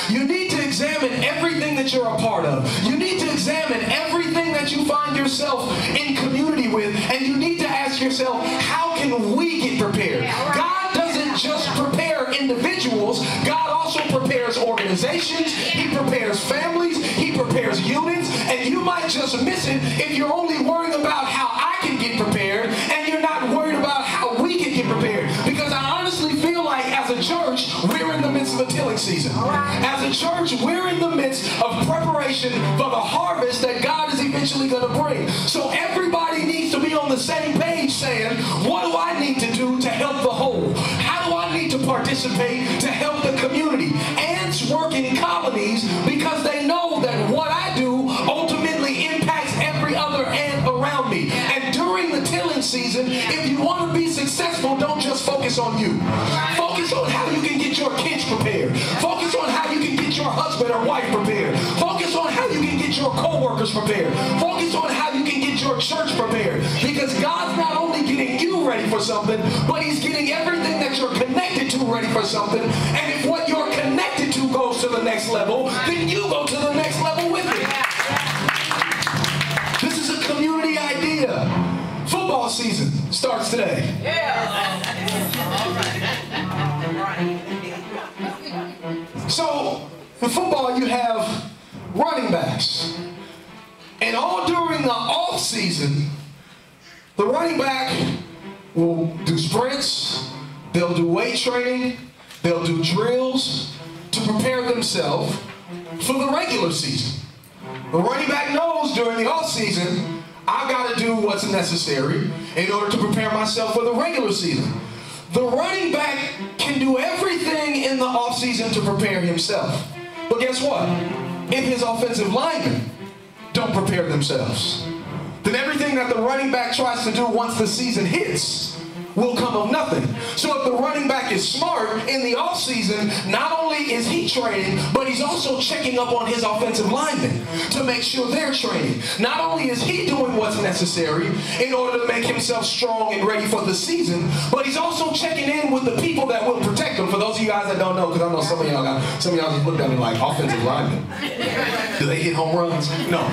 You need to examine everything that you're a part of. You need to examine everything that you find yourself in community with, and you need to ask yourself, how can we get prepared? God doesn't just prepare individuals. God also prepares organizations. He prepares families. He prepares units. And you might just miss it if you're only worrying about how I can get prepared and you're not worried about how we can get prepared. Because I honestly feel like as a church, we're in the midst of a tilling season. As a church, we're in the midst of preparation for the harvest that God is eventually going to bring. So everybody needs to be on the same page saying, what do I need to do to help the whole? How do I need to participate to help the community? Ants work in colonies because they know that what I do ultimately impacts every other ant around me. And during the tilling season, if you want to be successful, don't just focus on you. Focus on how you can get your kids prepared. Focus on how you can get your husband or wife prepared. Focus on how you can get your co-workers prepared. Focus on how you can get your church prepared. Because God's not only getting you ready for something, but He's getting everything that you're connected to ready for something. And if what you're connected to goes to the next level, then you go to the next level with it. This is a community idea. Football season starts today. So, in football, you have running backs. And all during the off season, the running back will do sprints, they'll do weight training, they'll do drills to prepare themselves for the regular season. The running back knows during the off season, I've got to do what's necessary in order to prepare myself for the regular season. The running back can do everything in the off season to prepare himself. But guess what? If his offensive linemen don't prepare themselves, then everything that the running back tries to do once the season hits will come of nothing. So if the running back is smart in the offseason, not only is he training, but he's also checking up on his offensive linemen to make sure they're training. Not only is he doing what's necessary in order to make himself strong and ready for the season, but he's also checking in with the people that will protect him. For those of you guys that don't know, because I know some of y'all just looked at me like, offensive linemen, do they hit home runs? No.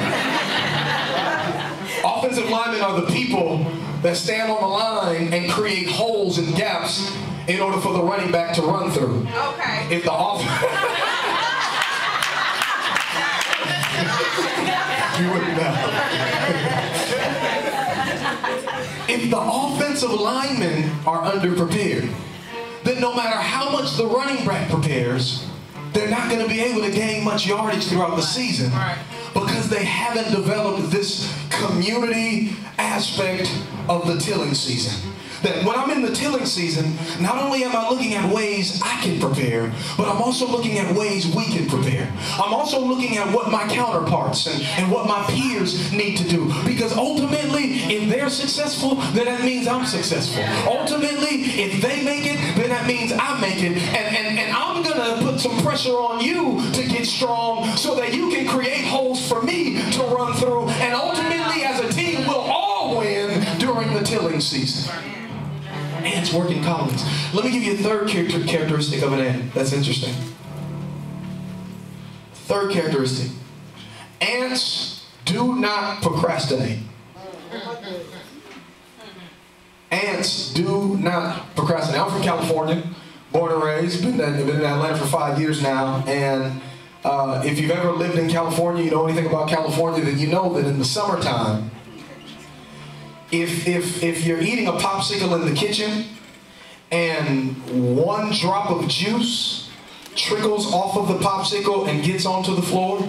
Offensive linemen are the people that stand on the line and create holes and gaps in order for the running back to run through. Okay. If the you wouldn't know. If the offensive linemen are underprepared, then no matter how much the running back prepares, they're not going to be able to gain much yardage throughout the season because they haven't developed this community aspect of the tilling season. That when I'm in the tilling season, not only am I looking at ways I can prepare, but I'm also looking at ways we can prepare. I'm also looking at what my counterparts and what my peers need to do. Because ultimately, if they're successful, then that means I'm successful. Ultimately, if they make it, then that means I make it. And I'm going to put some pressure on you to get strong so that you can create holes for me to run through. And ultimately, as a team, we'll all win during the tilling season. Ants work in colonies. Let me give you a third characteristic of an ant that's interesting. Third characteristic. Ants do not procrastinate. Ants do not procrastinate. I'm from California, born and raised, been in Atlanta for 5 years now, and if you've ever lived in California, you know anything about California, then you know that in the summertime, if you're eating a popsicle in the kitchen and one drop of juice trickles off of the popsicle and gets onto the floor,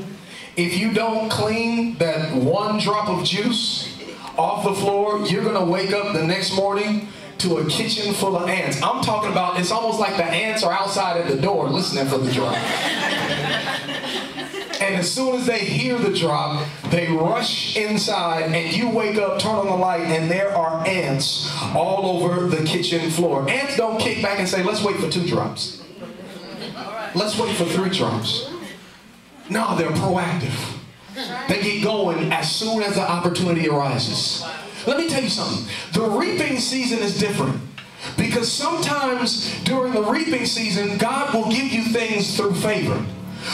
if you don't clean that one drop of juice off the floor, you're going to wake up the next morning to a kitchen full of ants. I'm talking about, it's almost like the ants are outside at the door listening for the drop. And as soon as they hear the drop, they rush inside, and you wake up, turn on the light, and there are ants all over the kitchen floor. Ants don't kick back and say, let's wait for 2 drops. Let's wait for 3 drops. No, they're proactive. They get going as soon as the opportunity arises. Let me tell you something. The reaping season is different. Because sometimes during the reaping season, God will give you things through favor.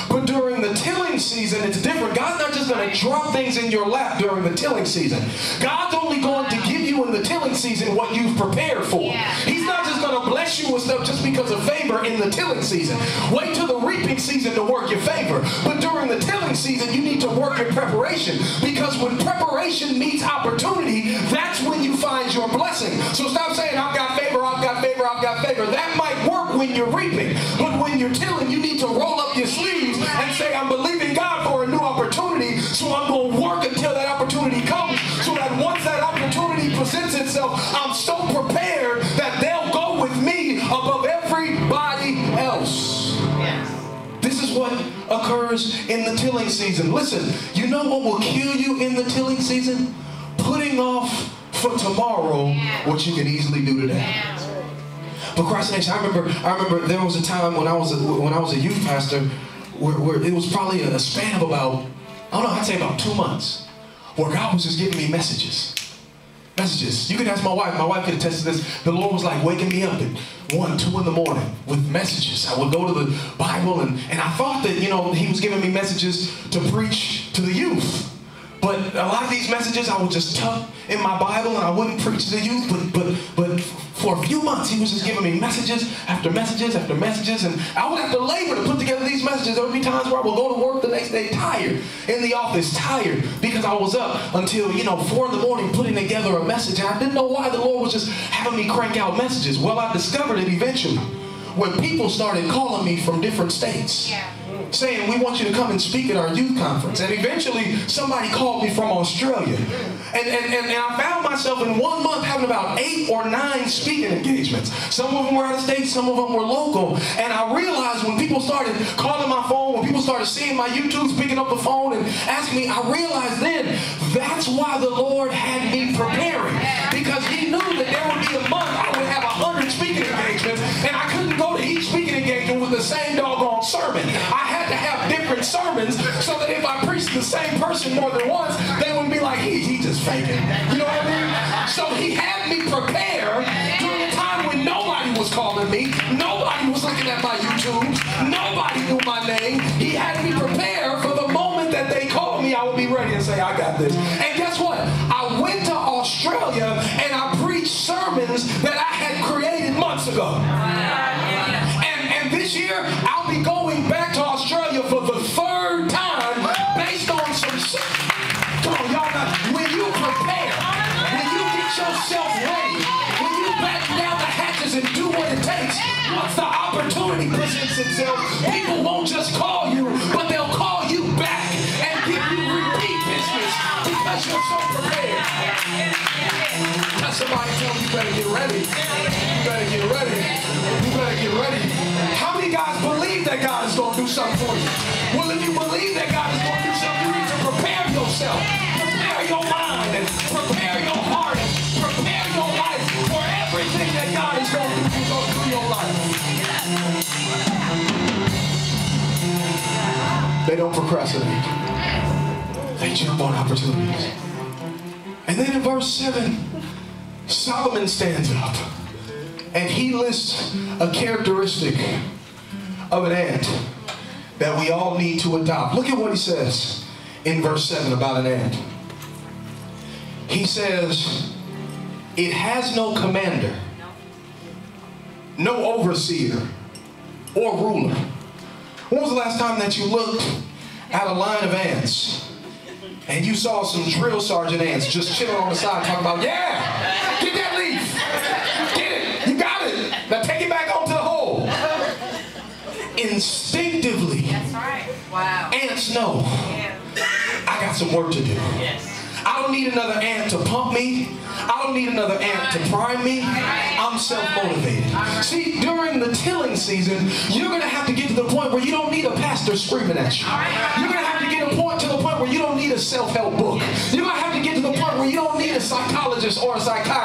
But during the tilling season, it's different. God's not just going to drop things in your lap during the tilling season. God's only going to give you in the tilling season what you've prepared for. He's not just going to bless you with stuff just because of favor in the tilling season. Wait till the reaping season to work your favor. But during the tilling season, you need to work in preparation. Because when preparation meets opportunity, that's when you find your blessing. So stop saying, I've got favor, I've got favor, I've got favor. That might work when you're reaping. But when you're tilling, you need to roll up your sleeves and say, I'm believing God for a new opportunity, so I'm going to work until that opportunity comes, so that once that opportunity presents itself, I'm so prepared that they'll go with me above everybody else. This is what occurs in the tilling season. Listen, you know what will kill you in the tilling season? Putting off for tomorrow what you can easily do today. Procrastination. I remember there was a time when I was a youth pastor where it was probably a span of about, I don't know, I'd say about 2 months, where God was just giving me messages. You can ask my wife. My wife could attest to this. The Lord was like waking me up at 1, 2 in the morning with messages. I would go to the Bible and I thought that, you know, he was giving me messages to preach to the youth. But a lot of these messages I would just tuck in my Bible and I wouldn't preach to the youth. But for a few months he was just giving me messages after messages after messages, and I would have to labor to put together these messages. There would be times where I would go to work the next day tired, in the office tired, because I was up until 4 in the morning putting together a message, and I didn't know why the Lord was just having me crank out messages. Well, I discovered it eventually when people started calling me from different states. Saying, we want you to come and speak at our youth conference. And eventually somebody called me from Australia. And I found myself in 1 month having about 8 or 9 speaking engagements. Some of them were out of state, some of them were local. And I realized when people started calling my phone, when people started seeing my YouTubes, picking up the phone and asking me, I realized then that's why the Lord had me preparing. Because he knew that there would be a month I would have 100 speaking engagements, and I couldn't go to each speaking engagement with the same doggone sermon. I had to have different sermons so that if I preached the same person more than once, they wouldn't be like, he just faking. You know what I mean? So he had me prepare during a time when nobody was calling me, nobody was looking at my YouTubes, nobody knew my name. He had me prepare for the moment that they called me, I would be ready and say, I got this. And guess what? I went to Australia and I preached sermons that I had created months ago. And this year, I'll be going back to Australia for the 3rd time based on some... Come on, y'all know. When you prepare, when you get yourself ready, when you batten down the hatches and do what it takes, once the opportunity presents itself, people won't just call you, but they'll call you back and give you repeat business because you're so prepared. Now somebody tell me, you better get ready. You better get ready. You better get ready. How many guys believe that God is going to do something for you? Well, if you believe that God is going to do something, you need to prepare yourself. Prepare your mind and prepare your heart and prepare your life for everything that God is going to do through your life. They don't procrastinate. They jump on opportunities. And then in verse 7, Solomon stands up and he lists a characteristic of an ant that we all need to adopt. Look at what he says in verse 7 about an ant. He says, it has no commander, no overseer or ruler. When was the last time that you looked at a line of ants and you saw some drill sergeant ants just chilling on the side talking about, yeah, get that leaf, get it, you got it, now take it back onto the hole. Instinctively, that's right. Wow. Ants know, I got some work to do. Yes. I don't need another ant to pump me. I don't need another ant to prime me. I'm self-motivated. See, during the tilling season, you're going to have to get to the point where you don't need a pastor screaming at you. You're going to have to get to the point where you don't need a self-help book. You're going to have to get to the point where you don't need a psychologist or a psychiatrist